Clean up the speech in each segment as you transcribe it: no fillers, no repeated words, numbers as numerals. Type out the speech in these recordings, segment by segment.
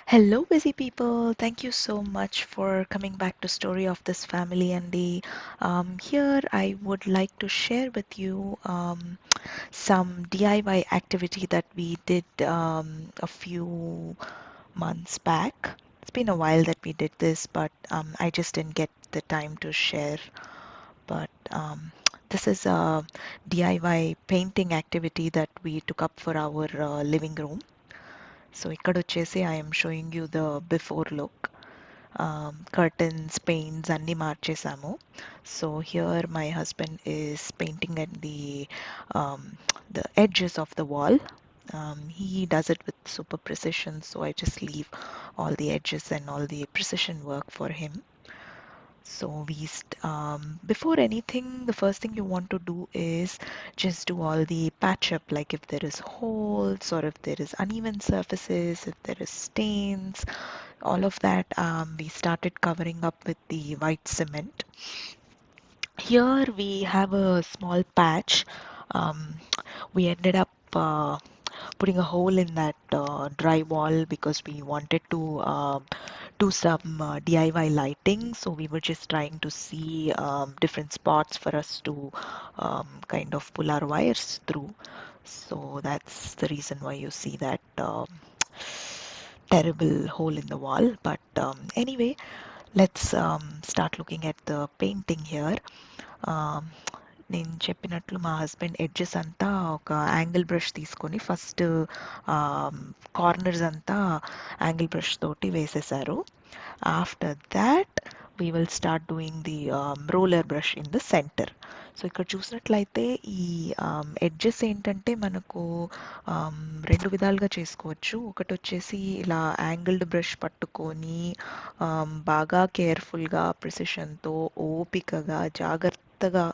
Hello, busy people. Thank you so much for coming back to Story of This Family, Andy. Here, I would like to share with you some DIY activity that we did a few months back. It's been a while that we did this, but I just didn't get the time to share. But this is a DIY painting activity that we took up for our living room. So ఇక్కడ వచ్చేసి I'm showing you the before look curtains paints అన్నీ మార్చేసాము so here my husband is painting at the edges of the wall. He does it with super precision, so I just leave all the edges and all the precision work for him. So before anything, the first thing you want to do is just do all the patch up, like if there is holes or if there is uneven surfaces, if there is stains, all of that. We started covering up with the white cement. Here we have a small patch. Um, we ended up putting a hole in that dry wall because we wanted to do some DIY lighting. So we were just trying to see different spots for us to kind of pull our wires through. So that's the reason why you see that terrible hole in the wall. But anyway, let's start looking at the painting here. Um, నేను చెప్పినట్లు మా husband edges అంతా ఒక angle brush తీసుకొని first corners అంతా angle brush తోటి వేసేసారు. After that we will start doing the roller brush in the centre. So ఇక్కడ చూసినట్లయితే ఈ ఎడ్జెస్ ఏంటంటే మనకు రెండు విధాలుగా చేసుకోవచ్చు. ఒకటి వచ్చేసి ఇలా యాంగిల్డ్ బ్రష్ పట్టుకొని బాగా కేర్ఫుల్గా ప్రిసిషన్తో ఓపికగా జాగ్రత్తగా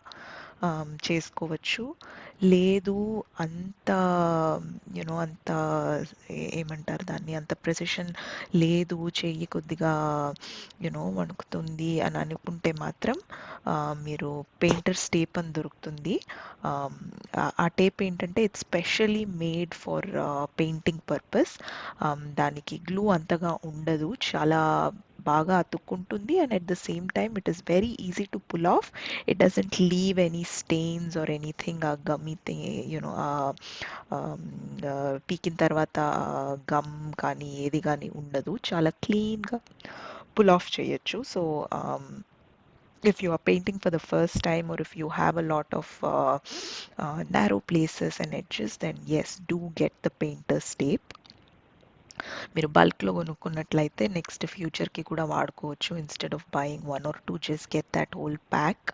చేసుకోవచ్చు. లేదు అంత అంత ఏమంటారు దాన్ని, అంత ప్రెసిషన్ లేదు, చెయ్యి కొద్దిగా వణుకుతుంది అని అనుకుంటే మాత్రం మీరు పెయింటర్స్ టేప్ అని దొరుకుతుంది. ఆ టేప్ ఏంటంటే it's specially made for painting purpose. దానికి గ్లూ అంతగా ఉండదు, చాలా బాగా అతుక్కుంటుంది, and at the same time it is very easy to pull off. It doesn't leave any stains or anything. ఆ గమ్మి పీకిన తర్వాత గమ్ కానీ ఏది కానీ ఉండదు, చాలా క్లీన్గా పుల్ ఆఫ్ చేయొచ్చు. So if you are painting for the first time, or if you have a lot of narrow places and edges, then yes, do get the painter's tape. మీరు బల్క్లో కొనుక్కున్నట్లయితే నెక్స్ట్ ఫ్యూచర్కి కూడా వాడుకోవచ్చు. Instead of buying one or two, just get that whole pack.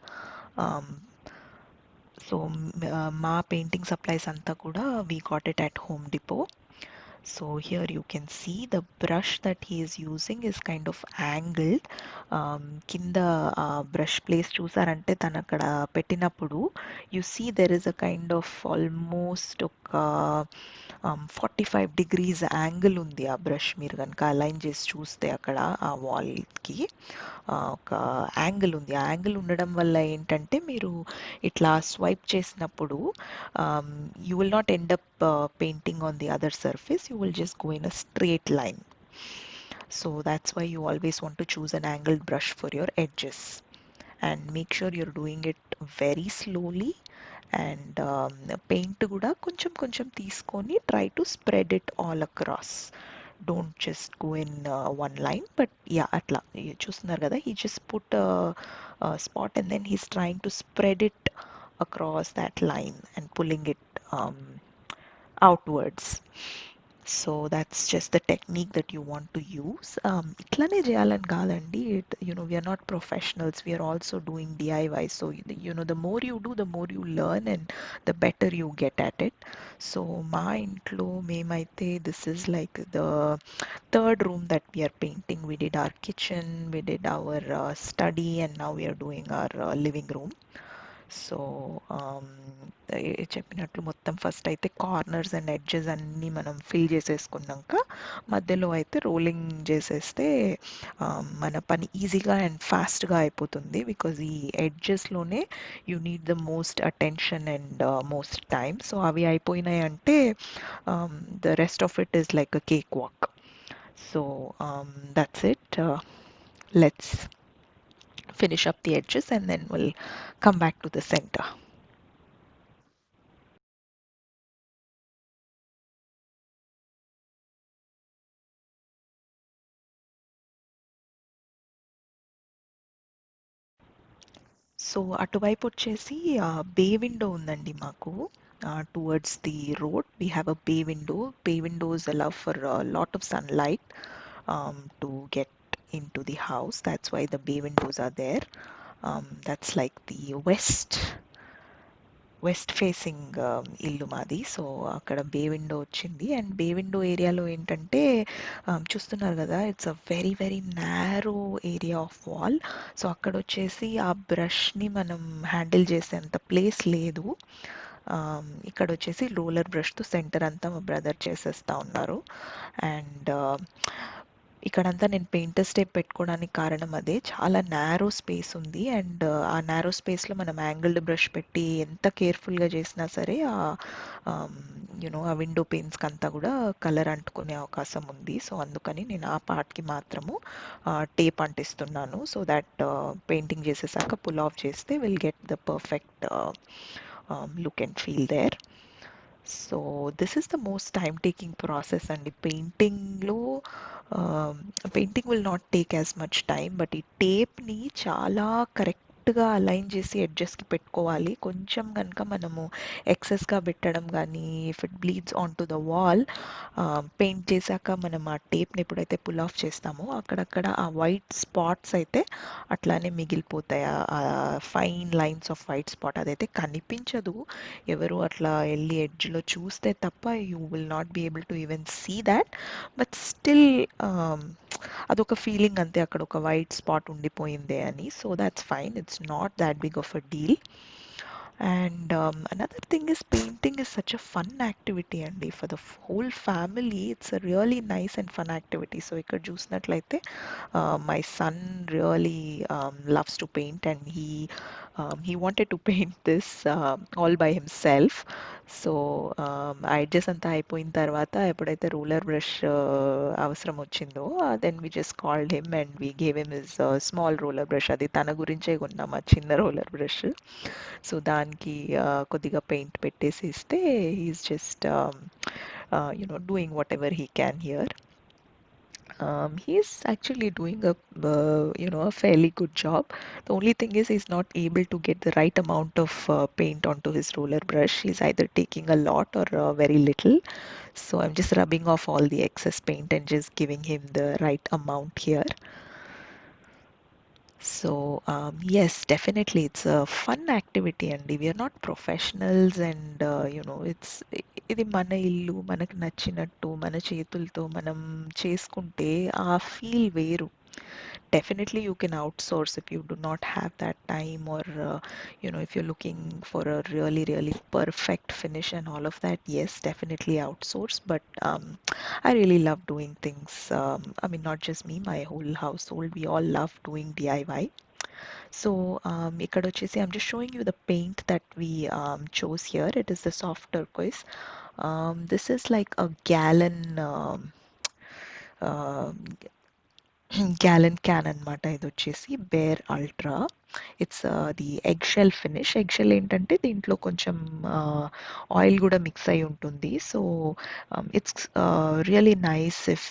So మా painting supplies అంతా కూడా we got it at home depot. So here you can see the brush that he is using is kind of angled. కింద brush place చూసారంటే తను అక్కడ పెట్టినప్పుడు you see there is a kind of almost ఒక 45 degrees angle ఉంది. ఆ brush మీరు కనుక అలైన్ చేసి చూస్తే అక్కడ ఆ వాల్కి ఒక యాంగిల్ ఉంది. ఆ యాంగిల్ ఉండడం వల్ల ఏంటంటే మీరు ఇట్లా స్వైప్ చేసినప్పుడు you will not end up painting on the other surface. You will just go in a straight line. So that's why you always want to choose an angled brush for your edges, and make sure you're doing it very slowly. And paint కూడా కొంచెం కొంచెం తీసుకొని try to spread it all across. Don't just go in one line, but yeah, atla చూస్తున్నారు కదా, he just put a spot and then he's trying to spread it across that line and pulling it outwards. So that's just the technique that you want to use. ఇట్లానే చేయాలని కాదండి. We are not professionals. We are also doing DIY. So the more you do, the more you learn, and the better you get at it. So మా ఇంట్లో మేమైతే this is like the third room that we are painting. We did our kitchen, we did our study, and now we are doing our living room. So చెప్పినట్లు మొత్తం first అయితే corners and edges అన్నీ మనం fill చేసేసుకున్నాక మధ్యలో అయితే rolling చేసేస్తే మన పని ఈజీగా అండ్ ఫాస్ట్గా అయిపోతుంది. బికాజ్ ఈ ఎడ్జెస్లోనే you need the most attention and most time. So అవి అయిపోయినాయి అంటే the rest of it is like a cake walk. So that's it. Let's finish up the edges and then we'll come back to the center. So అటువైపు వచ్చేసి బే window ఉందండి మాకు. Towards the road we have a bay window. Bay windows allow for a lot of sunlight to get into the house. That's why the bay windows are there. That's like the west facing ఇల్లు మాది. So అక్కడ బే window వచ్చింది. And bay window ఏరియాలో ఏంటంటే చూస్తున్నారు కదా, it's a very very narrow area of wall. So అక్కడ వచ్చేసి ఆ బ్రష్ని మనం హ్యాండిల్ చేసేంత ప్లేస్ లేదు. ఇక్కడ వచ్చేసి రోలర్ బ్రష్తో సెంటర్ అంతా మా బ్రదర్ చేసేస్తా ఉన్నారు. అండ్ ఇక్కడంతా నేను పెయింటర్ స్టెప్ పెట్టుకోవడానికి కారణం అదే. చాలా నారో స్పేస్ ఉంది. అండ్ ఆ నారో స్పేస్లో మనం యాంగిల్డ్ బ్రష్ పెట్టి ఎంత కేర్ఫుల్గా చేసినా సరే ఆ విండో పెయిన్స్కి అంతా కూడా కలర్ అంటుకునే అవకాశం ఉంది. సో అందుకని నేను ఆ పార్ట్కి మాత్రము టేప్ అంటిస్తున్నాను. సో దట్ పెయింటింగ్ చేసేసాక పుల్ ఆఫ్ చేస్తే will get the perfect look and feel there. So this is the most time taking process అండి పెయింటింగ్లో. Painting will not take as much time, but ఈ టేప్ని చాలా కరెక్ట్గా అలైన్ చేసి ఎడ్జెస్కి పెట్టుకోవాలి. కొంచెం కనుక మనము ఎక్సెస్గా పెట్టడం కానీ, if it bleeds on to the wall, paint చేశాక మనం ఆ టేప్ని ఎప్పుడైతే పుల్ ఆఫ్ చేస్తామో అక్కడక్కడ ఆ వైట్ స్పాట్స్ అయితే అట్లానే మిగిలిపోతాయి. ఆ fine lines of white spot అదైతే కనిపించదు. ఎవరు అట్లా వెళ్ళి ఎడ్జ్లో చూస్తే తప్ప you will not be able to even see that. But still అదొక ఫీలింగ్ అంతే, అక్కడ ఒక వైట్ స్పాట్ ఉండిపోయిందే అని. So that's fine, it's not that big of a deal. And another thing is painting is such a fun activity, and for the whole family it's a really nice and fun activity. So ikkada చూసినట్లయితే my son really loves to paint, and he wanted to paint this all by himself. సో ఆ edges అంతా అయిపోయిన తర్వాత ఎప్పుడైతే ruler brush అవసరం వచ్చిందో, then we just called him and we gave him his small roller brush. అది తన గురించే కొన్నాం ఆ చిన్న రోలర్ బ్రష్. సో దానికి కొద్దిగా పెయింట్ పెట్టేసి ఇస్తే he's just doing whatever he can here. He's actually doing a fairly good job. The only thing is he's not able to get the right amount of paint onto his roller brush. He's either taking a lot or very little. So I'm just rubbing off all the excess paint and just giving him the right amount here. So yes, definitely it's a fun activity, and we are not professionals, and ఇది మన ఇల్లు మనకు నచ్చినట్టు మన చేతులతో మనం చేసుకుంటే ఆ ఫీల్ వేరు. Definitely you can outsource if you do not have that time, or if you're looking for a really really perfect finish and all of that, yes, definitely outsource. But I really love doing things. I mean, not just me, my whole household, we all love doing DIY. So ఇక్కడ వచ్చేసి I'm just showing you the paint that we chose here. It is the soft turquoise. This is like a gallon uh, gallon can అనమాట. ఇది వచ్చేసి bare ultra. It's the egg shell finish. Egg shell ఏంటంటే దీంట్లో కొంచెం oil కూడా mix అయి ఉంటుంది. So it's really nice if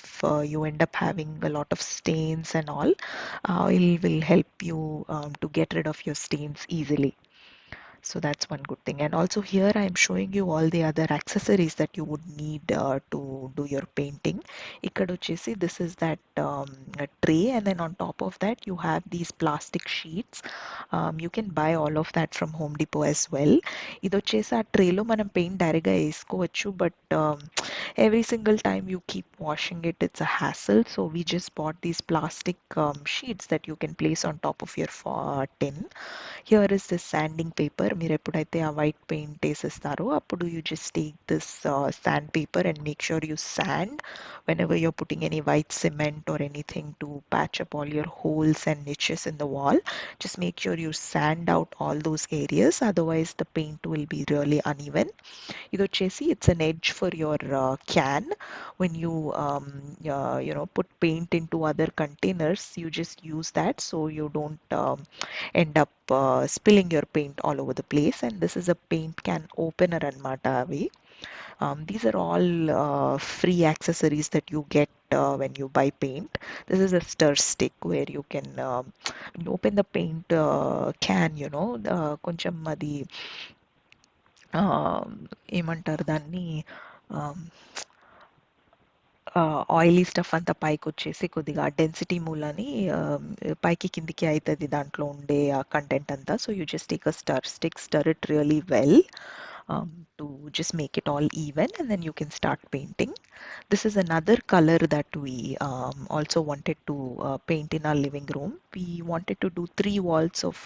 you end up having a lot of stains and all. Oil will help you to get rid of your stains easily. So that's one good thing. And also here I am showing you all the other accessories that you would need to do your painting. Ikadochesi, this is that a tray, and then on top of that you have these plastic sheets. You can buy all of that from Home Depot as well. Idochesi a tray lo manam paint direct ga eskovachu, but every single time you keep washing it, it's a hassle. So we just bought these plastic sheets that you can place on top of your tin. Here is this sanding paper. మీరు ఎప్పుడైతే ఆ white paint వేసేస్తారో అప్పుడు you just take this sand paper and make sure you sand whenever you're putting any white cement or anything to patch up all your holes and niches in the wall. Just make sure you sand out all those areas, otherwise the paint will be really uneven. ఇది వచ్చేసి it's an edge for your can. When you put paint into other containers, you just use that so you don't end up spilling your paint all over the place. And this is a paint can opener anmata avi. These are all free accessories that you get when you buy paint. This is a stir stick where you can when you open the paint can, కొంచెం అది ఏమంటారు దాన్ని, oily stuff అంతా పైకి వచ్చేసి కొద్దిగా density మూలని పైకి కిందికి అవుతుంది దాంట్లో ఉండే ఆ కంటెంట్ అంతా. So you just take a stir stick, stir it really well to just make it all even, and then you can start painting. This is another color that we also wanted to paint in our living room. We wanted to do 3 walls of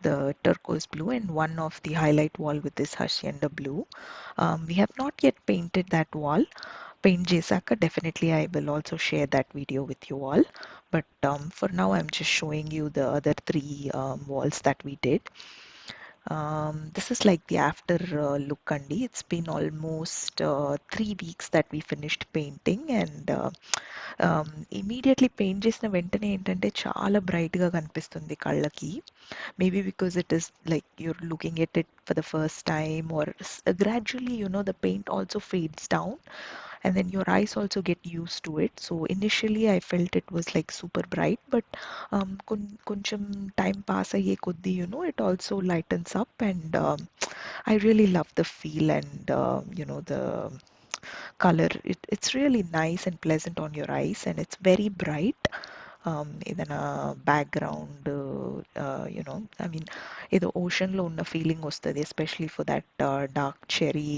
the turquoise blue and one of the highlight wall with this hacienda blue. We have not yet painted that wall. Paint Jesaka, definitely I will also share that video with you all. But for now, I'm just showing you the other 3 walls that we did. This is like the after look Kandi. It's been almost 3 weeks that we finished painting, and immediately paint చేసిన వెంటనే ఏంటంటే చాలా బ్రైట్గా కనిపిస్తుంది కళ్ళకి. Maybe because it is like you're looking at it for the first time, or gradually, the paint also fades down, and then your eyes also get used to it. So initially I felt it was like super bright, but కొంచెం time pass అయ్యే కొద్దీ, it also lightens up, and I really love the feel and the color. It's really nice and pleasant on your eyes, and it's very bright. ఏదైనా background I mean ఏదో ఓషన్లో ఉన్న feeling వస్తుంది, especially for that dark cherry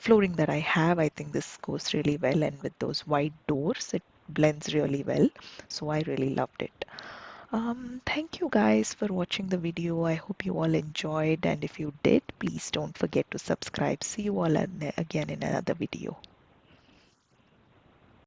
flooring that I have. I think this goes really well, and with those white doors it blends really well, so I really loved it. Thank you guys for watching the video. I hope you all enjoyed, and if you did, please don't forget to subscribe. See you all again in another video.